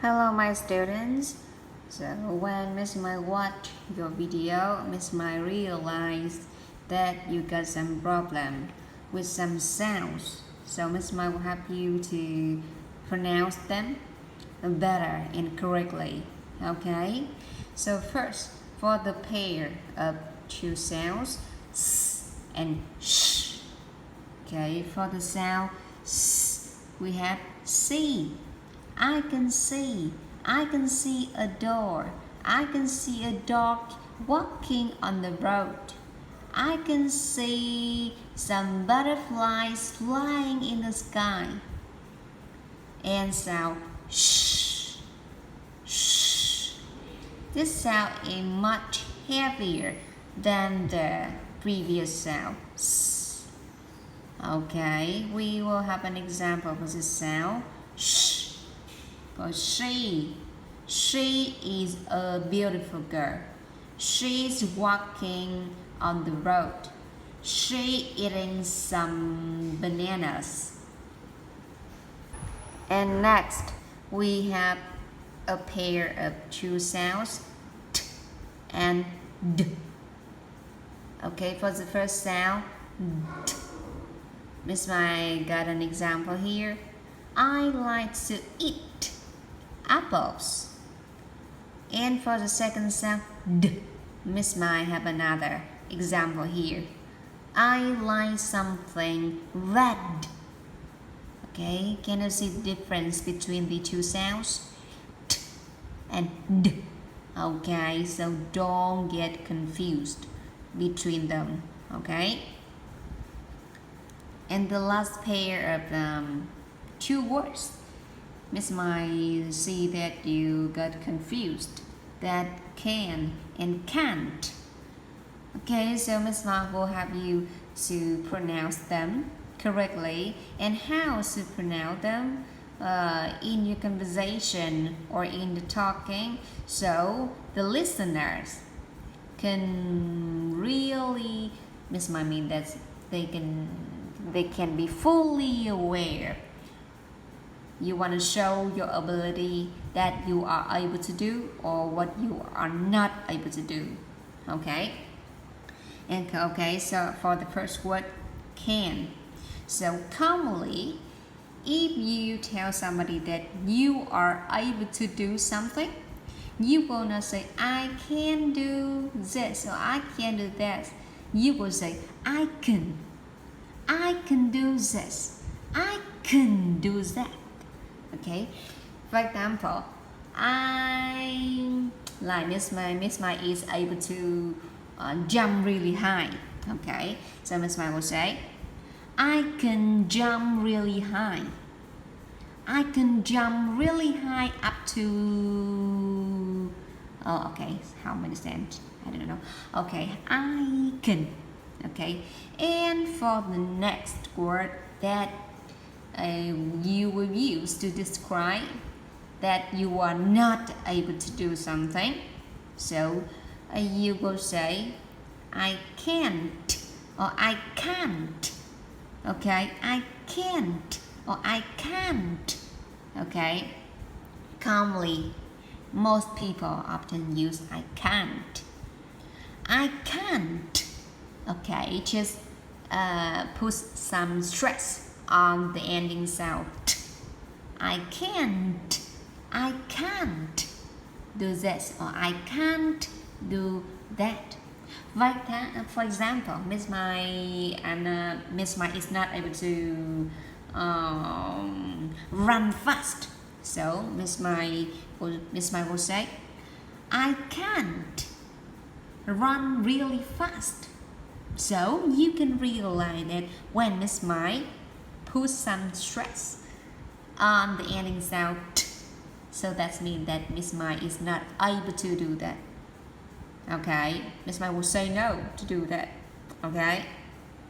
Hello my students. So when Miss Mai watched your video, Miss Mai realized that you got some problem with some sounds. So Miss Mai will help you to pronounce them better and correctly. Okay? So first, for the pair of two sounds, s and sh. Okay, for the sound s, we have see. I can see a door. I can see a dog walking on the road. I can see some butterflies flying in the sky. And sound shh, shh. This sound is much heavier than the previous sound. S. Okay, we will have an example for this sound. Shh. For she is a beautiful girl. She's walking on the road. She eating some bananas. And next, we have a pair of two sounds, t and d. Okay, for the first sound, t. Miss Mai got an example here. I like to eat apples. And for the second sound, d, Miss Mai have another example here. I like something red. Okay, can you see the difference between the two sounds? T and d. Okay, so don't get confused between them. Okay. And the last pair of two words, Miss Mai see that you got confused. That can and can't. Okay, so Miss Mai will help you to pronounce them correctly and how to pronounce them in your conversation or in the talking, so the listeners can really, Miss Mai mean that they can be fully aware. You want to show your ability that you are able to do or what you are not able to do. Okay? And okay, so for the first word, can. So commonly, if you tell somebody that you are able to do something, you will not say, I can do this or I can do that. You will say, I can do this. I can do that. Okay, for example, Miss Mai is able to jump really high. Okay, so Miss Mai will say, I can jump really high. I can jump really high up to, oh, okay, how many cents? I don't know. Okay, I can. Okay, and for the next word that you will use to describe that you are not able to do something. So you will say, I can't or I can't. Okay, I can't or I can't. Okay, calmly, most people often use I can't. I can't. Okay, just put some stress on the ending sound. I can't do this or I can't do that. For example, Miss Mai is not able to run fast. So Miss Mai will say, I can't run really fast. So you can realize that when Miss Mai put some stress on the ending sound t, so that means that Miss Mai is not able to do that. Okay, Miss Mai will say no to do that. Okay.